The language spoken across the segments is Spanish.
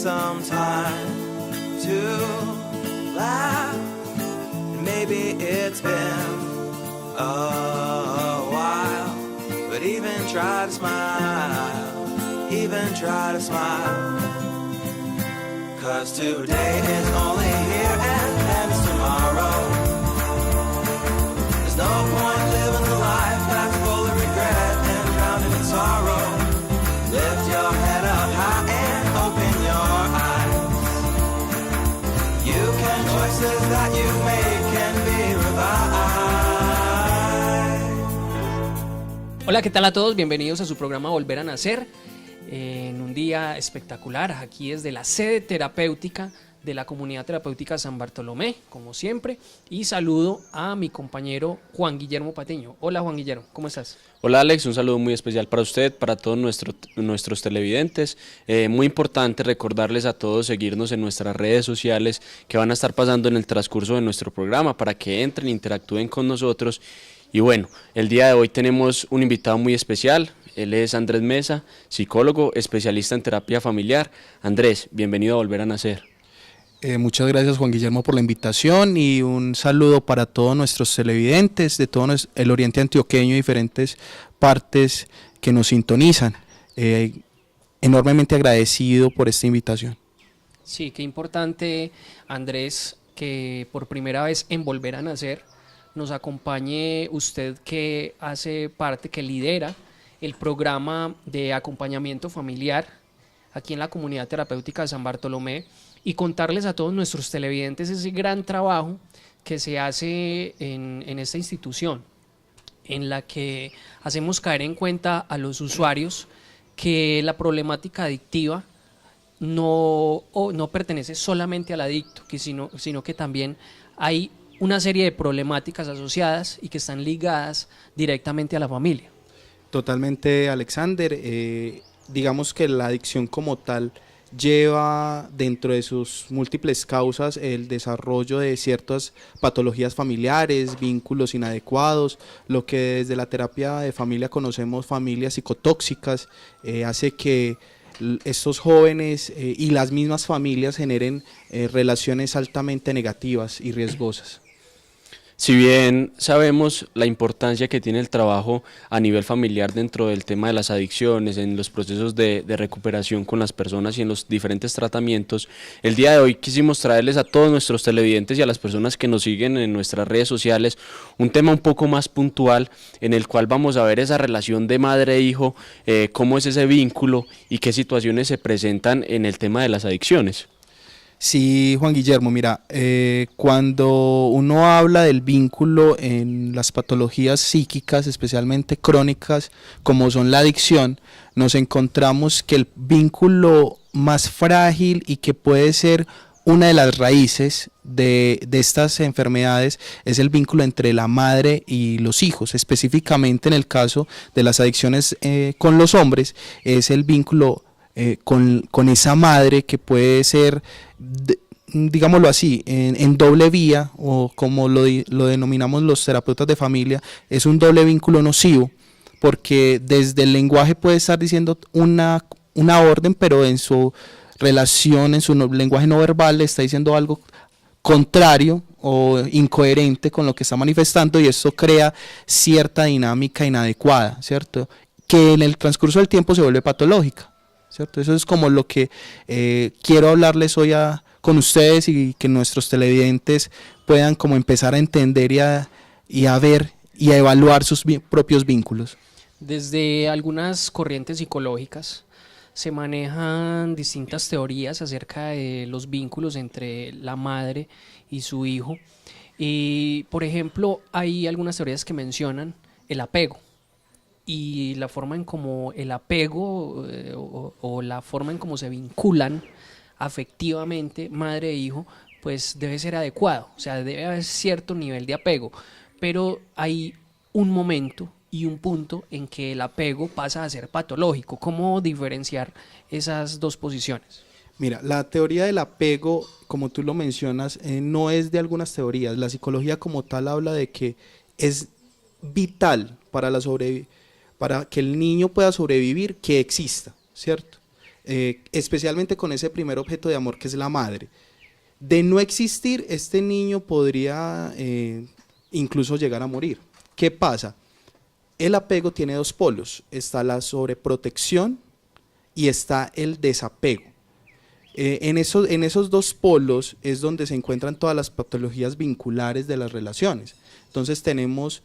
some time to laugh. Maybe it's been a while, but even try to smile, even try to smile. 'Cause today is only here and then it's tomorrow. There's no point living a life that's full of regret and drowning in sorrow. Lift your head up high and open your eyes. You can choices that you make can be revived. Hola, ¿qué tal a todos? Bienvenidos a su programa Volver a Nacer. En un día espectacular, aquí desde la sede terapéutica de la Comunidad Terapéutica San Bartolomé, como siempre, y saludo a mi compañero Juan Guillermo Patiño. Hola Juan Guillermo, ¿cómo estás? Hola Alex, un saludo muy especial para usted, para todos nuestros televidentes. Muy importante recordarles a todos seguirnos en nuestras redes sociales que van a estar pasando en el transcurso de nuestro programa para que entren e interactúen con nosotros. Y bueno, el día de hoy tenemos un invitado muy especial. Él es Andrés Mesa, psicólogo, especialista en terapia familiar. Andrés, bienvenido a Volver a Nacer. Muchas gracias Juan Guillermo por la invitación y un saludo para todos nuestros televidentes de todo el oriente antioqueño y diferentes partes que nos sintonizan. Enormemente agradecido por esta invitación. Sí, qué importante, Andrés, que por primera vez en Volver a Nacer nos acompañe usted, que hace parte, que lidera el programa de acompañamiento familiar aquí en la Comunidad Terapéutica de San Bartolomé, y contarles a todos nuestros televidentes ese gran trabajo que se hace en esta institución, en la que hacemos caer en cuenta a los usuarios que la problemática adictiva no pertenece solamente al adicto, sino que también hay una serie de problemáticas asociadas y que están ligadas directamente a la familia. Totalmente, Alexander. Digamos que la adicción como tal lleva dentro de sus múltiples causas el desarrollo de ciertas patologías familiares, vínculos inadecuados, lo que desde la terapia de familia conocemos familias psicotóxicas. Hace que estos jóvenes y las mismas familias generen relaciones altamente negativas y riesgosas. Si bien sabemos la importancia que tiene el trabajo a nivel familiar dentro del tema de las adicciones, en los procesos de recuperación con las personas y en los diferentes tratamientos, el día de hoy quisimos traerles a todos nuestros televidentes y a las personas que nos siguen en nuestras redes sociales un tema un poco más puntual, en el cual vamos a ver esa relación de madre-hijo, cómo es ese vínculo y qué situaciones se presentan en el tema de las adicciones. Sí, Juan Guillermo, mira, cuando uno habla del vínculo en las patologías psíquicas, especialmente crónicas, como son la adicción, nos encontramos que el vínculo más frágil y que puede ser una de las raíces de estas enfermedades es el vínculo entre la madre y los hijos. Específicamente en el caso de las adicciones con los hombres, es el vínculo con esa madre, que puede ser, digámoslo así, en doble vía, o como lo denominamos los terapeutas de familia, es un doble vínculo nocivo, porque desde el lenguaje puede estar diciendo una orden, pero en su relación, en su lenguaje no verbal, le está diciendo algo contrario o incoherente con lo que está manifestando, y eso crea cierta dinámica inadecuada, ¿cierto?, que en el transcurso del tiempo se vuelve patológica, ¿cierto? Eso es como lo que quiero hablarles hoy con ustedes, y que nuestros televidentes puedan como empezar a entender y a ver y a evaluar sus propios vínculos. Desde algunas corrientes psicológicas se manejan distintas teorías acerca de los vínculos entre la madre y su hijo, y por ejemplo hay algunas teorías que mencionan el apego y la forma en cómo el apego o la forma en cómo se vinculan afectivamente madre e hijo, pues debe ser adecuado, o sea, debe haber cierto nivel de apego, pero hay un momento y un punto en que el apego pasa a ser patológico. ¿Cómo diferenciar esas dos posiciones? Mira, la teoría del apego, como tú lo mencionas, no es de algunas teorías. La psicología como tal habla de que es vital para que el niño pueda sobrevivir, que exista, ¿cierto? especialmente con ese primer objeto de amor que es la madre. De no existir, este niño podría incluso llegar a morir. ¿Qué pasa? El apego tiene dos polos, está la sobreprotección y está el desapego. En esos dos polos es donde se encuentran todas las patologías vinculares de las relaciones. Entonces tenemos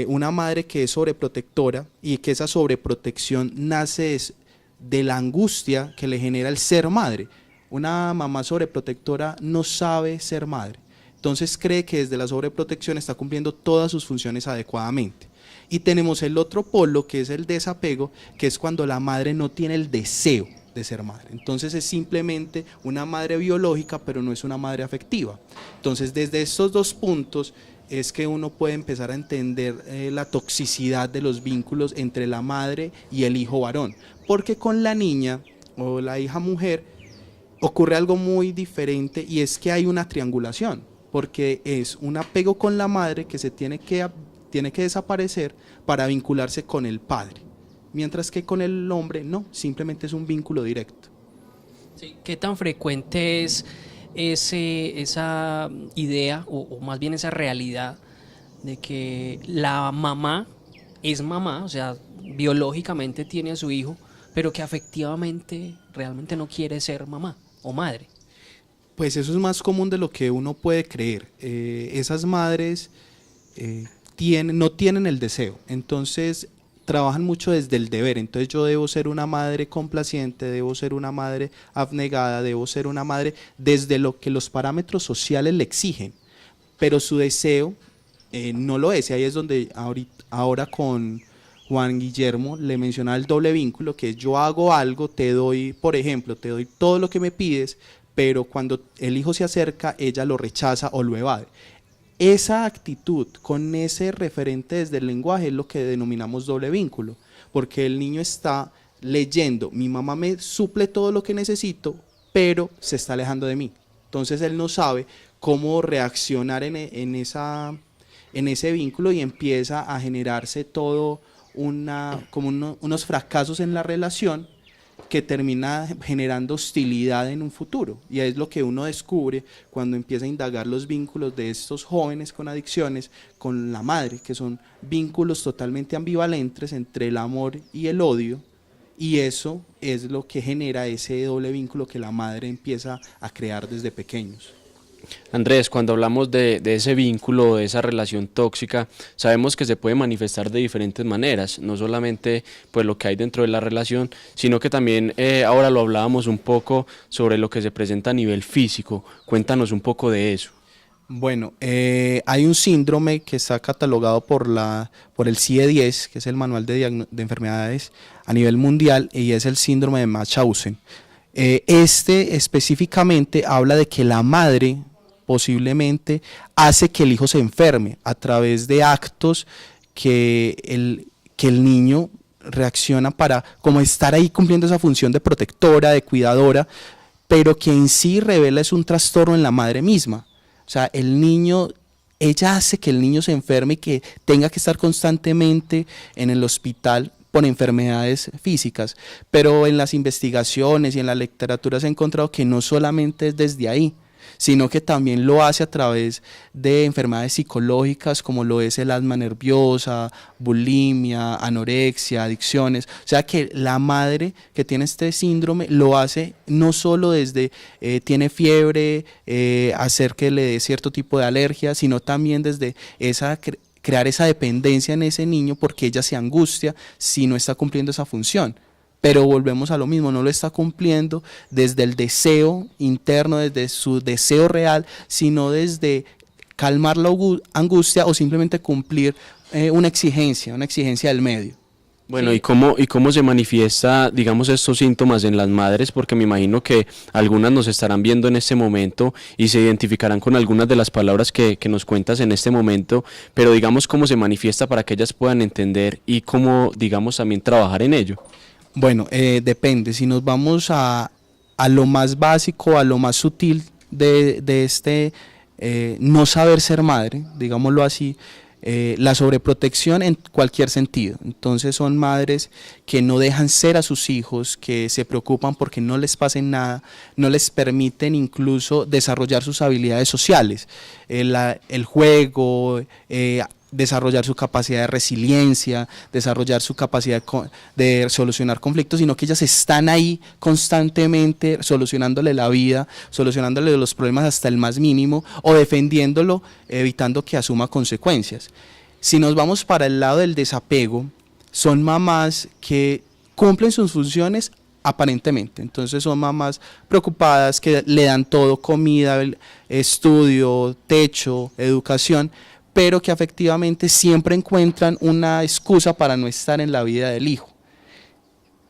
una madre que es sobreprotectora y que esa sobreprotección nace de la angustia que le genera el ser madre. Una mamá sobreprotectora no sabe ser madre, entonces cree que desde la sobreprotección está cumpliendo todas sus funciones adecuadamente. Y tenemos el otro polo, que es el desapego, que es cuando la madre no tiene el deseo de ser madre. Entonces es simplemente una madre biológica, pero no es una madre afectiva. Entonces desde estos dos puntos es que uno puede empezar a entender la toxicidad de los vínculos entre la madre y el hijo varón. Porque con la niña o la hija mujer ocurre algo muy diferente, y es que hay una triangulación, porque es un apego con la madre que se tiene que desaparecer para vincularse con el padre, mientras que con el hombre no, simplemente es un vínculo directo. Sí. ¿Qué tan frecuente es esa idea, o más bien esa realidad, de que la mamá es mamá, o sea, biológicamente tiene a su hijo, pero que afectivamente realmente no quiere ser mamá o madre? Pues eso es más común de lo que uno puede creer. Esas madres no tienen el deseo, entonces trabajan mucho desde el deber. Entonces yo debo ser una madre complaciente, debo ser una madre abnegada, debo ser una madre desde lo que los parámetros sociales le exigen, pero su deseo no lo es. Y ahí es donde ahora con Juan Guillermo le mencionaba el doble vínculo, que es yo hago algo, te doy, por ejemplo, te doy todo lo que me pides, pero cuando el hijo se acerca, ella lo rechaza o lo evade. Esa actitud con ese referente desde el lenguaje es lo que denominamos doble vínculo, porque el niño está leyendo, mi mamá me suple todo lo que necesito, pero se está alejando de mí. Entonces él no sabe cómo reaccionar en ese vínculo, y empieza a generarse todo unos fracasos en la relación que termina generando hostilidad en un futuro. Y es lo que uno descubre cuando empieza a indagar los vínculos de estos jóvenes con adicciones con la madre, que son vínculos totalmente ambivalentes entre el amor y el odio, y eso es lo que genera ese doble vínculo que la madre empieza a crear desde pequeños. Andrés, cuando hablamos de ese vínculo, de esa relación tóxica, sabemos que se puede manifestar de diferentes maneras, no solamente pues lo que hay dentro de la relación, sino que también ahora lo hablábamos un poco sobre lo que se presenta a nivel físico. Cuéntanos un poco de eso. Bueno, hay un síndrome que está catalogado por el CIE-10, que es el Manual de Enfermedades a nivel mundial, y es el síndrome de Munchausen. Este específicamente habla de que la madre posiblemente hace que el hijo se enferme a través de actos que el niño reacciona para como estar ahí cumpliendo esa función de protectora, de cuidadora, pero que en sí revela es un trastorno en la madre misma. O sea, ella hace que el niño se enferme y que tenga que estar constantemente en el hospital por enfermedades físicas, pero en las investigaciones y en la literatura se ha encontrado que no solamente es desde ahí, sino que también lo hace a través de enfermedades psicológicas como lo es el asma nerviosa, bulimia, anorexia, adicciones. O sea que la madre que tiene este síndrome lo hace no solo desde tiene fiebre, hacer que le dé cierto tipo de alergia, sino también desde crear esa dependencia en ese niño, porque ella se angustia si no está cumpliendo esa función. Pero volvemos a lo mismo, no lo está cumpliendo desde el deseo interno, desde su deseo real, sino desde calmar la angustia o simplemente cumplir una exigencia del medio. Bueno, ¿y cómo se manifiesta, digamos, estos síntomas en las madres? Porque me imagino que algunas nos estarán viendo en este momento y se identificarán con algunas de las palabras que nos cuentas en este momento, pero digamos cómo se manifiesta para que ellas puedan entender y cómo, digamos, también trabajar en ello. Bueno, depende. Si nos vamos a lo más básico, a lo más sutil de este no saber ser madre, digámoslo así, la sobreprotección en cualquier sentido. Entonces son madres que no dejan ser a sus hijos, que se preocupan porque no les pase nada, no les permiten incluso desarrollar sus habilidades sociales, el juego, desarrollar su capacidad de resiliencia, desarrollar su capacidad de solucionar conflictos, sino que ellas están ahí constantemente solucionándole la vida, solucionándole los problemas hasta el más mínimo o defendiéndolo, evitando que asuma consecuencias. Si nos vamos para el lado del desapego, son mamás que cumplen sus funciones aparentemente, entonces son mamás preocupadas que le dan todo, comida, estudio, techo, educación, pero que afectivamente siempre encuentran una excusa para no estar en la vida del hijo.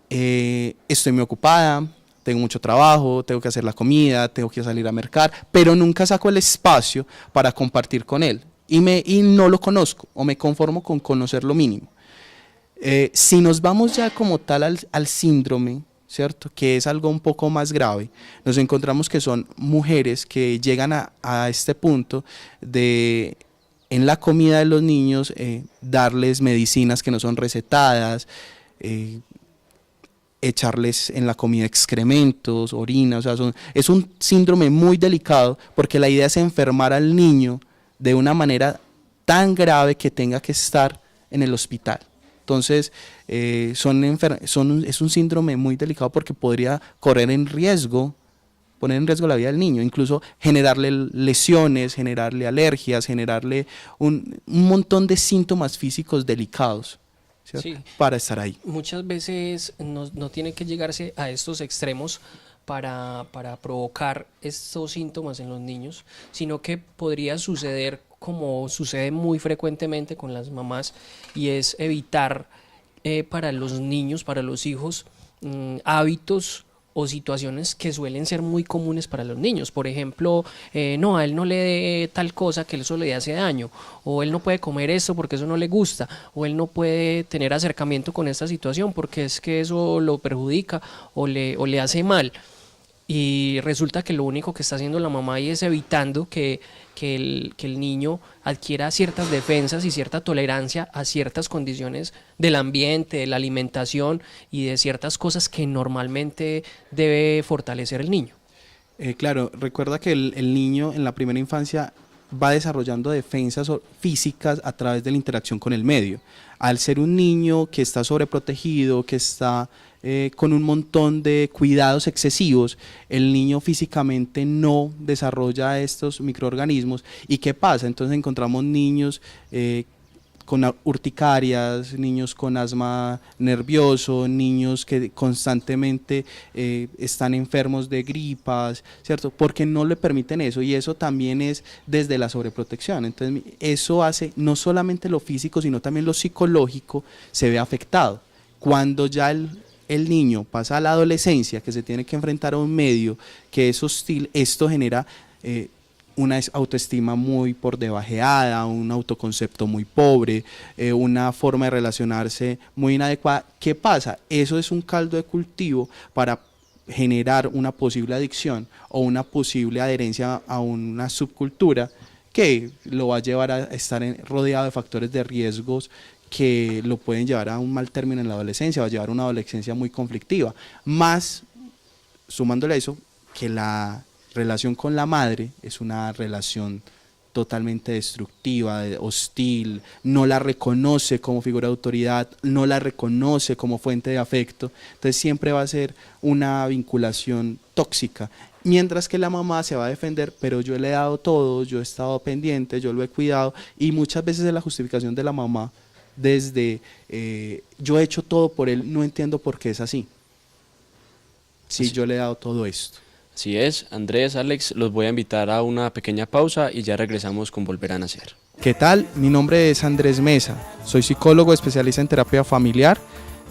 Estoy muy ocupada, tengo mucho trabajo, tengo que hacer la comida, tengo que salir a mercar, pero nunca saco el espacio para compartir con él y no lo conozco o me conformo con conocer lo mínimo. Si nos vamos ya como tal al síndrome, ¿cierto?, que es algo un poco más grave, nos encontramos que son mujeres que llegan a este punto de, en la comida de los niños, darles medicinas que no son recetadas, echarles en la comida excrementos, orina, o sea, es un síndrome muy delicado porque la idea es enfermar al niño de una manera tan grave que tenga que estar en el hospital. Entonces, es un síndrome muy delicado porque podría poner en riesgo la vida del niño, incluso generarle lesiones, generarle alergias, generarle un montón de síntomas físicos delicados, ¿cierto?, Sí. para estar ahí. Muchas veces no tiene que llegarse a estos extremos para provocar estos síntomas en los niños, sino que podría suceder como sucede muy frecuentemente con las mamás, y es evitar para los niños, para los hijos, hábitos o situaciones que suelen ser muy comunes para los niños. Por ejemplo, no, a él no le dé tal cosa que eso le hace daño, o él no puede comer esto porque eso no le gusta, o él no puede tener acercamiento con esta situación porque es que eso lo perjudica o le hace mal. Y resulta que lo único que está haciendo la mamá ahí es evitando que el niño adquiera ciertas defensas y cierta tolerancia a ciertas condiciones del ambiente, de la alimentación y de ciertas cosas que normalmente debe fortalecer el niño. Claro, recuerda que el niño en la primera infancia va desarrollando defensas físicas a través de la interacción con el medio. Al ser un niño que está sobreprotegido, que está con un montón de cuidados excesivos, el niño físicamente no desarrolla estos microorganismos. ¿Y qué pasa? Entonces encontramos niños con urticarias, niños con asma nervioso, niños que constantemente están enfermos de gripas, ¿cierto? Porque no le permiten eso, y eso también es desde la sobreprotección. Entonces eso hace no solamente lo físico, sino también lo psicológico se ve afectado. Cuando ya el niño pasa a la adolescencia, que se tiene que enfrentar a un medio que es hostil, esto genera una autoestima muy por debajeada, un autoconcepto muy pobre, una forma de relacionarse muy inadecuada. ¿Qué pasa? Eso es un caldo de cultivo para generar una posible adicción o una posible adherencia a una subcultura que lo va a llevar a estar rodeado de factores de riesgos que lo pueden llevar a un mal término en la adolescencia, va a llevar a una adolescencia muy conflictiva. Más, sumándole a eso, que la relación con la madre es una relación totalmente destructiva, hostil, no la reconoce como figura de autoridad, no la reconoce como fuente de afecto, entonces siempre va a ser una vinculación tóxica, mientras que la mamá se va a defender, pero yo le he dado todo, yo he estado pendiente, yo lo he cuidado, y muchas veces es la justificación de la mamá desde yo he hecho todo por él, no entiendo por qué es así, si yo le he dado todo esto. Así es, Andrés, Alex, los voy a invitar a una pequeña pausa y ya regresamos con Volver a Nacer. ¿Qué tal? Mi nombre es Andrés Mesa, soy psicólogo especialista en terapia familiar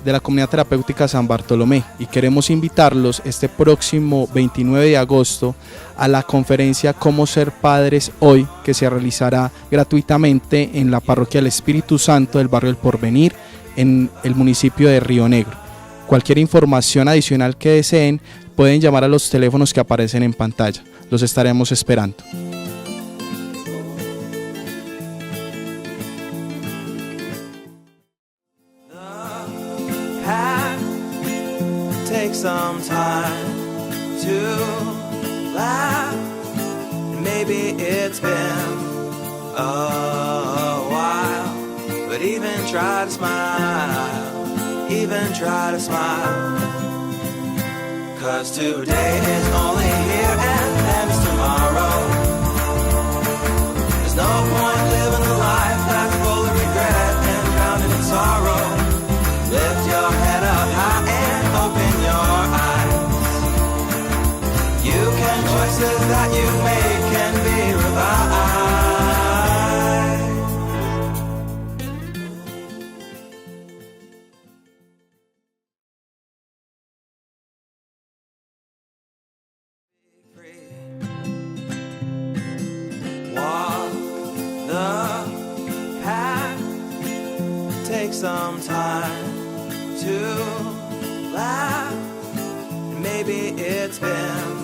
de la Comunidad Terapéutica San Bartolomé, y queremos invitarlos este próximo 29 de agosto a la conferencia Cómo ser padres hoy, que se realizará gratuitamente en la Parroquia del Espíritu Santo del barrio El Porvenir, en el municipio de Río Negro. Cualquier información adicional que deseen pueden llamar a los teléfonos que aparecen en pantalla. Los estaremos esperando. take some time to laugh. Maybe it's been a while, but even try to smile, even try to smile. 'Cause today is only here and then it's tomorrow. There's no point living a life that's full of regret and drowning in sorrow. Lift your head up high and open your eyes. You can, choices that you make can be revised. Walk the path, take some time to laugh. Maybe it's been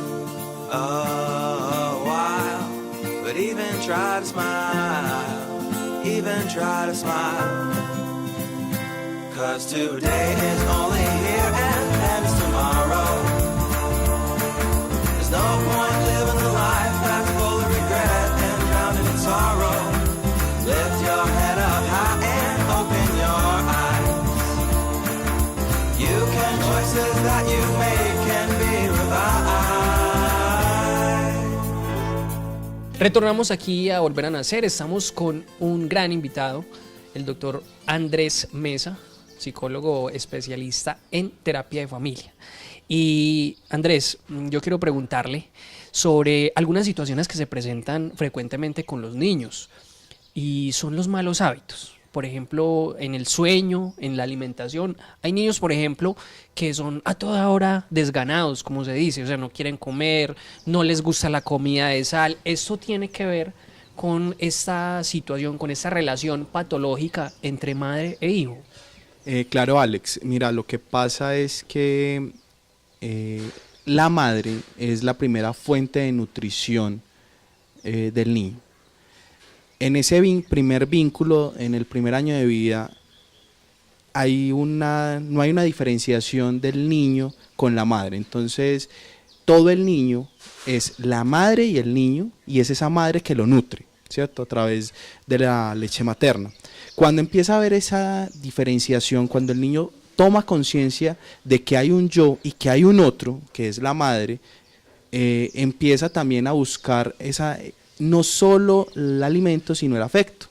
a while, but even try to smile, even try to smile. 'Cause today is only here and then it's tomorrow. There's no point living a life that's full of regret and drowning in sorrow. Lift your head up high and open your eyes. You can, choices that you make can be revised. Retornamos aquí a Volver a Nacer. Estamos con un gran invitado, el doctor Andrés Mesa, psicólogo especialista en terapia de familia. Y Andrés, yo quiero preguntarle sobre algunas situaciones que se presentan frecuentemente con los niños y son los malos hábitos. Por ejemplo, en el sueño, en la alimentación. Hay niños, por ejemplo, que son a toda hora desganados, como se dice, o sea, no quieren comer, no les gusta la comida de sal. Esto tiene que ver con esta situación, con esta relación patológica entre madre e hijo. Claro, Alex. Mira, lo que pasa es que la madre es la primera fuente de nutrición del niño. En ese primer vínculo, en el primer año de vida, no hay una diferenciación del niño con la madre. Entonces, todo el niño es la madre y el niño, y es esa madre que lo nutre, ¿cierto? A través de la leche materna. Cuando empieza a haber esa diferenciación, cuando el niño toma conciencia de que hay un yo y que hay un otro, que es la madre, empieza también a buscar no solo el alimento, sino el afecto.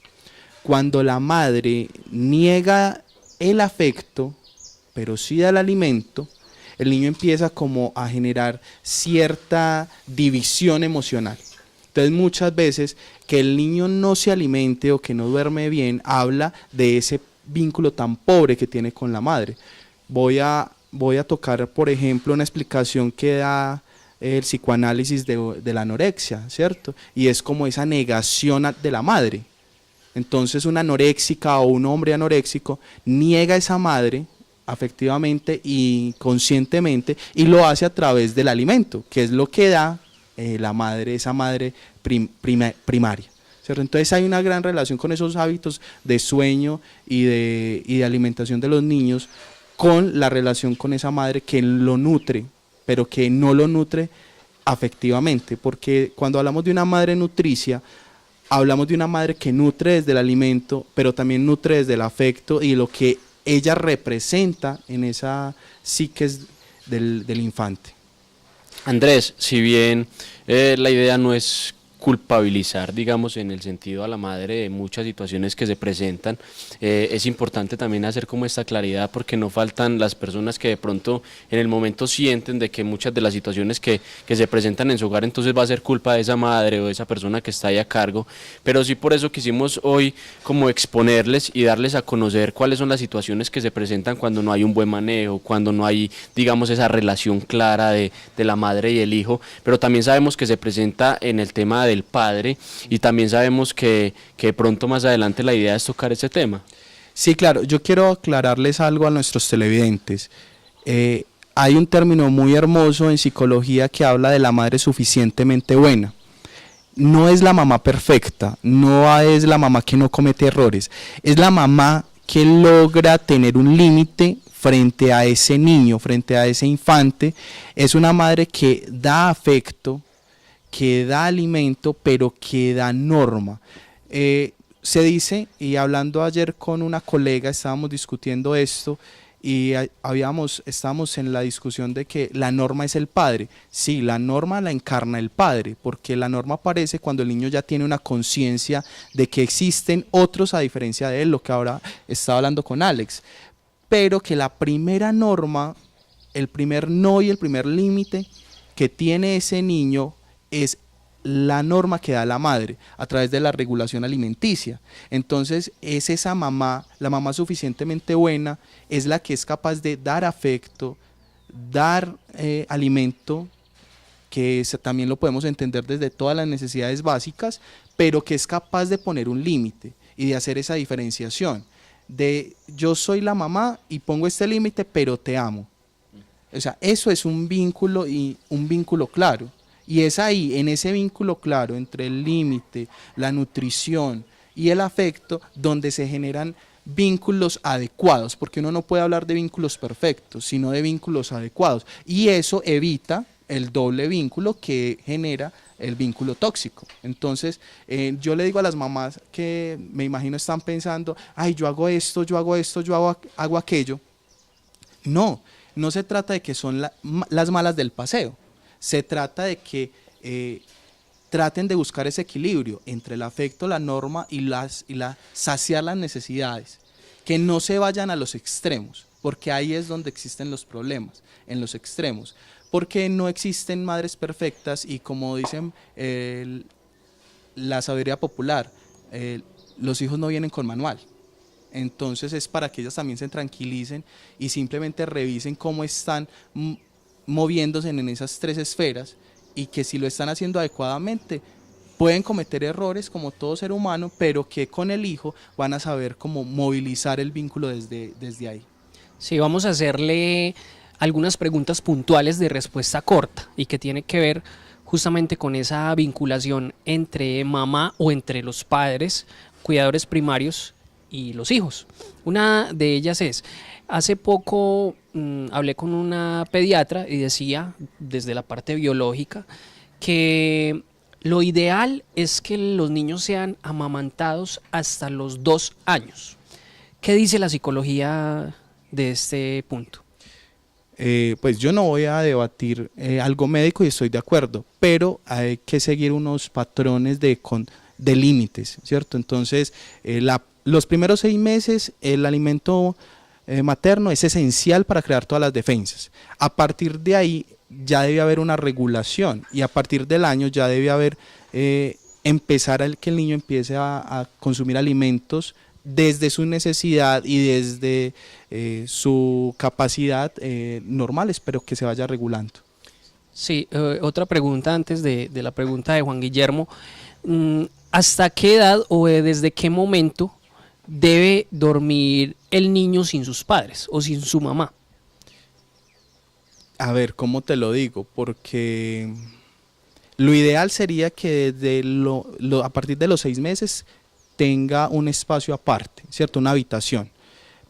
Cuando la madre niega el afecto, pero sí da el alimento, el niño empieza como a generar cierta división emocional. Entonces muchas veces que el niño no se alimente o que no duerme bien, habla de ese vínculo tan pobre que tiene con la madre. Voy a tocar, por ejemplo, una explicación que da el psicoanálisis de la anorexia, ¿cierto? Y es como esa negación de la madre. Entonces una anoréxica o un hombre anoréxico niega a esa madre afectivamente y conscientemente, y lo hace a través del alimento, que es lo que da la madre, esa madre primaria, ¿cierto? Entonces hay una gran relación con esos hábitos de sueño y de alimentación de los niños, con la relación con esa madre que lo nutre, pero que no lo nutre afectivamente, porque cuando hablamos de una madre nutricia, hablamos de una madre que nutre desde el alimento, pero también nutre desde el afecto y lo que ella representa en esa psique del infante. Andrés, si bien la idea no es culpabilizar, digamos, en el sentido a la madre de muchas situaciones que se presentan, es importante también hacer como esta claridad, porque no faltan las personas que de pronto en el momento sienten de que muchas de las situaciones que se presentan en su hogar entonces va a ser culpa de esa madre o de esa persona que está ahí a cargo, pero sí por eso quisimos hoy como exponerles y darles a conocer cuáles son las situaciones que se presentan cuando no hay un buen manejo, cuando no hay, digamos, esa relación clara de la madre y el hijo, pero también sabemos que se presenta en el tema del padre, y también sabemos que pronto más adelante la idea es tocar ese tema. Sí, claro, yo quiero aclararles algo a nuestros televidentes. Hay un término muy hermoso en psicología que habla de la madre suficientemente buena. No es la mamá perfecta, no es la mamá que no comete errores, es la mamá que logra tener un límite frente a ese niño, frente a ese infante, es una madre que da afecto, que da alimento, pero que da norma. Se dice, y hablando ayer con una colega, estábamos discutiendo esto, y estábamos en la discusión de que la norma es el padre. Sí, la norma la encarna el padre, porque la norma aparece cuando el niño ya tiene una conciencia de que existen otros a diferencia de él, lo que ahora estaba hablando con Alex. Pero que la primera norma, el primer no y el primer límite que tiene ese niño es la norma que da la madre a través de la regulación alimenticia. Entonces es esa mamá, la mamá suficientemente buena, es la que es capaz de dar afecto, dar alimento, que también lo podemos entender desde todas las necesidades básicas, pero que es capaz de poner un límite y de hacer esa diferenciación de yo soy la mamá y pongo este límite, pero te amo. O sea, eso es un vínculo, y un vínculo claro. Y es ahí, en ese vínculo claro entre el límite, la nutrición y el afecto, donde se generan vínculos adecuados, porque uno no puede hablar de vínculos perfectos, sino de vínculos adecuados. Y eso evita el doble vínculo que genera el vínculo tóxico. Entonces, yo le digo a las mamás que me imagino están pensando, ay, yo hago esto, yo hago esto, hago aquello. No, no se trata de que son las malas del paseo. Se trata de que traten de buscar ese equilibrio entre el afecto, la norma y saciar las necesidades. Que no se vayan a los extremos, porque ahí es donde existen los problemas, en los extremos. Porque no existen madres perfectas y, como dicen la sabiduría popular, los hijos no vienen con manual. Entonces es para que ellas también se tranquilicen y simplemente revisen cómo están moviéndose en esas tres esferas, y que si lo están haciendo adecuadamente pueden cometer errores como todo ser humano, pero que con el hijo van a saber cómo movilizar el vínculo desde ahí. Sí, vamos a hacerle algunas preguntas puntuales de respuesta corta y que tiene que ver justamente con esa vinculación entre mamá o entre los padres, cuidadores primarios y los hijos. Una de ellas es, hace poco hablé con una pediatra y decía, desde la parte biológica, que lo ideal es que los niños sean amamantados hasta los 2 años. ¿Qué dice la psicología de este punto? Pues yo no voy a debatir algo médico y estoy de acuerdo, pero hay que seguir unos patrones de límites, ¿cierto? Entonces, los primeros 6 meses el alimento materno es esencial para crear todas las defensas. A partir de ahí ya debe haber una regulación, y a partir del año ya debe haber que el niño empiece a consumir alimentos desde su necesidad y desde su capacidad normales, pero que se vaya regulando. Sí, otra pregunta antes de la pregunta de Juan Guillermo. ¿Hasta qué edad o desde qué momento debe dormir el niño sin sus padres o sin su mamá? A ver, ¿cómo te lo digo? Porque lo ideal sería que a partir de los 6 meses tenga un espacio aparte, ¿cierto? Una habitación.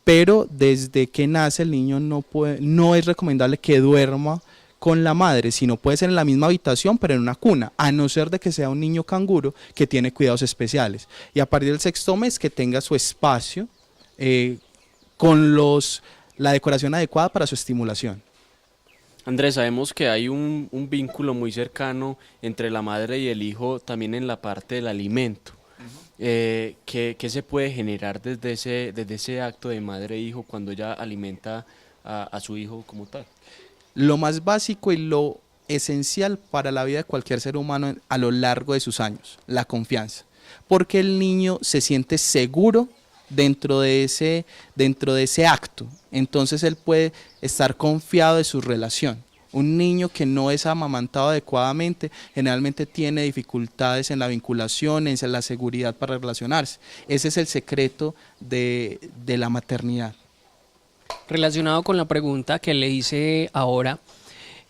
Pero desde que nace el niño no es recomendable que duerma con la madre, sino puede ser en la misma habitación, pero en una cuna, a no ser de que sea un niño canguro que tiene cuidados especiales. Y a partir del 6º mes que tenga su espacio con la decoración adecuada para su estimulación. Andrés, sabemos que hay un vínculo muy cercano entre la madre y el hijo también en la parte del alimento. ¿Qué se puede generar desde ese acto de madre e hijo cuando ella alimenta a su hijo como tal? Lo más básico y lo esencial para la vida de cualquier ser humano a lo largo de sus años, la confianza. Porque el niño se siente seguro dentro de ese acto. Entonces él puede estar confiado de su relación. Un niño que no es amamantado adecuadamente generalmente tiene dificultades en la vinculación, en la seguridad para relacionarse. Ese es el secreto de la maternidad. Relacionado con la pregunta que le hice ahora,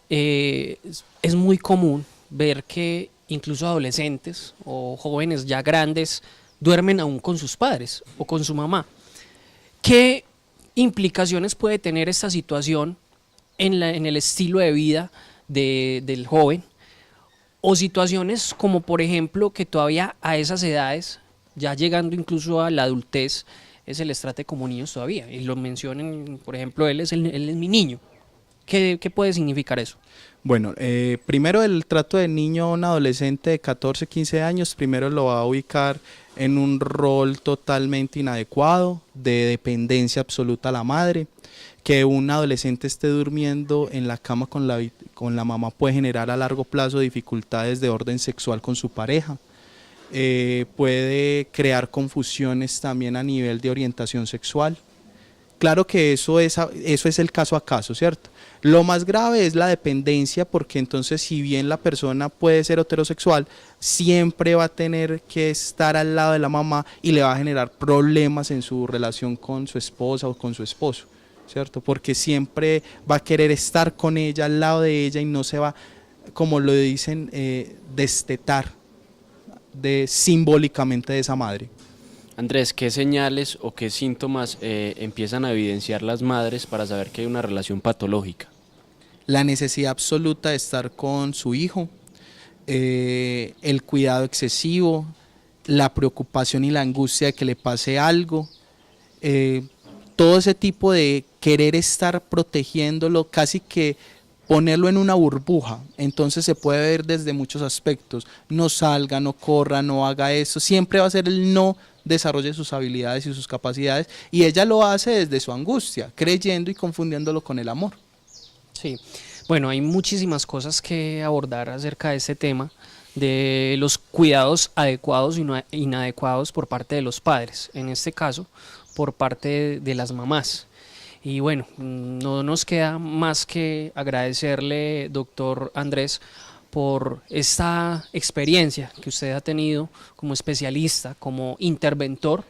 es muy común ver que incluso adolescentes o jóvenes ya grandes duermen aún con sus padres o con su mamá. ¿Qué implicaciones puede tener esta situación en el estilo de vida del joven, o situaciones como por ejemplo que todavía a esas edades, ya llegando incluso a la adultez, se les trate como niños todavía, y lo mencionen, por ejemplo, él es mi niño. ¿Qué puede significar eso? Bueno, primero el trato de niño a un adolescente de 14, 15 años, primero lo va a ubicar en un rol totalmente inadecuado, de dependencia absoluta a la madre. Que un adolescente esté durmiendo en la cama con la mamá puede generar a largo plazo dificultades de orden sexual con su pareja. Puede crear confusiones también a nivel de orientación sexual. Claro que eso es el caso a caso, ¿cierto? Lo más grave es la dependencia, porque entonces si bien la persona puede ser heterosexual, siempre va a tener que estar al lado de la mamá y le va a generar problemas en su relación con su esposa o con su esposo, ¿cierto? Porque siempre va a querer estar con ella, al lado de ella, y no se va, como lo dicen, destetar simbólicamente de esa madre. Andrés, ¿qué señales o qué síntomas empiezan a evidenciar las madres para saber que hay una relación patológica? La necesidad absoluta de estar con su hijo, el cuidado excesivo, la preocupación y la angustia de que le pase algo, todo ese tipo de querer estar protegiéndolo, casi que ponerlo en una burbuja. Entonces se puede ver desde muchos aspectos: no salga, no corra, no haga eso, siempre va a ser el no desarrolle sus habilidades y sus capacidades, y ella lo hace desde su angustia, creyendo y confundiéndolo con el amor. Sí, bueno, hay muchísimas cosas que abordar acerca de este tema, de los cuidados adecuados y no inadecuados por parte de los padres, en este caso por parte de las mamás. Y bueno, no nos queda más que agradecerle, doctor Andrés, por esta experiencia que usted ha tenido como especialista, como interventor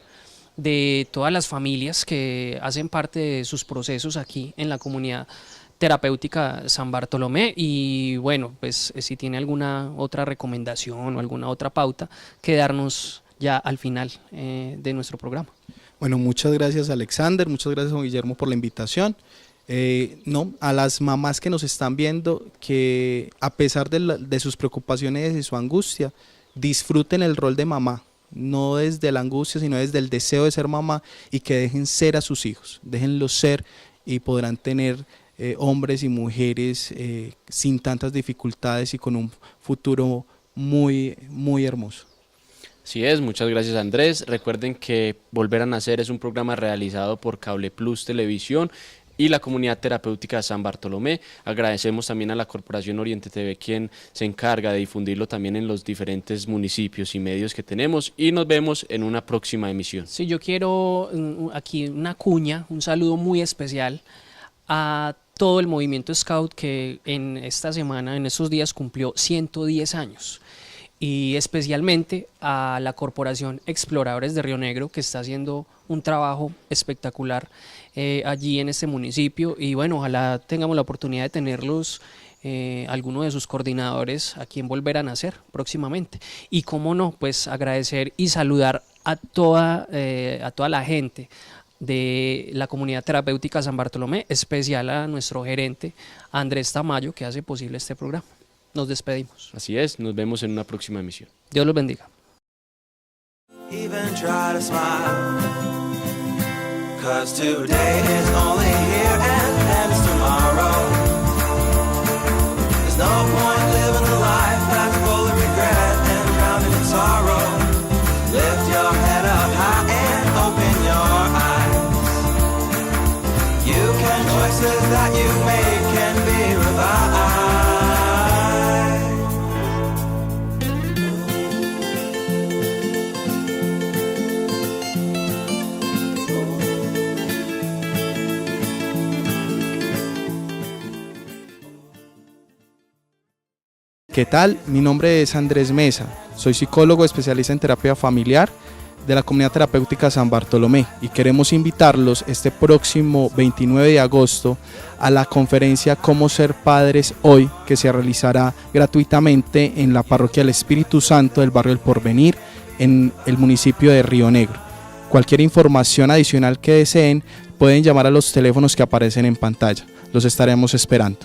de todas las familias que hacen parte de sus procesos aquí en la comunidad terapéutica San Bartolomé. Y bueno, pues si tiene alguna otra recomendación o alguna otra pauta que darnos ya al final de nuestro programa. Bueno, muchas gracias, Alexander, muchas gracias, Juan Guillermo, por la invitación. A las mamás que nos están viendo, que a pesar de sus preocupaciones y su angustia, disfruten el rol de mamá, no desde la angustia, sino desde el deseo de ser mamá, y que dejen ser a sus hijos, déjenlos ser, y podrán tener hombres y mujeres sin tantas dificultades y con un futuro muy, muy hermoso. Así es, muchas gracias, Andrés. Recuerden que Volver a Nacer es un programa realizado por Cable Plus Televisión y la Comunidad Terapéutica de San Bartolomé. Agradecemos también a la Corporación Oriente TV, quien se encarga de difundirlo también en los diferentes municipios y medios que tenemos, y nos vemos en una próxima emisión. Sí, yo quiero aquí una cuña, un saludo muy especial a todo el movimiento Scout, que en esta semana, en estos días, cumplió 110 años. Y especialmente a la Corporación Exploradores de Río Negro, que está haciendo un trabajo espectacular allí en este municipio. Y bueno, ojalá tengamos la oportunidad de tenerlos, algunos de sus coordinadores, aquí en Volver a Nacer próximamente. Y cómo no, pues agradecer y saludar a toda la gente de la Comunidad Terapéutica San Bartolomé, especial a nuestro gerente Andrés Tamayo, que hace posible este programa. Nos despedimos. Así es, nos vemos en una próxima emisión. Dios los bendiga. Even try to smile, 'cause today is only here and then it's tomorrow. There's no point living a life that's full of regret and drowning in sorrow. Lift your head up high and open your eyes. Choices that you make can be revived. ¿Qué tal? Mi nombre es Andrés Mesa, soy psicólogo especialista en terapia familiar de la Comunidad Terapéutica San Bartolomé, y queremos invitarlos este próximo 29 de agosto a la conferencia Cómo ser padres hoy, que se realizará gratuitamente en la Parroquia del Espíritu Santo del barrio El Porvenir, en el municipio de Río Negro. Cualquier información adicional que deseen pueden llamar a los teléfonos que aparecen en pantalla. Los estaremos esperando.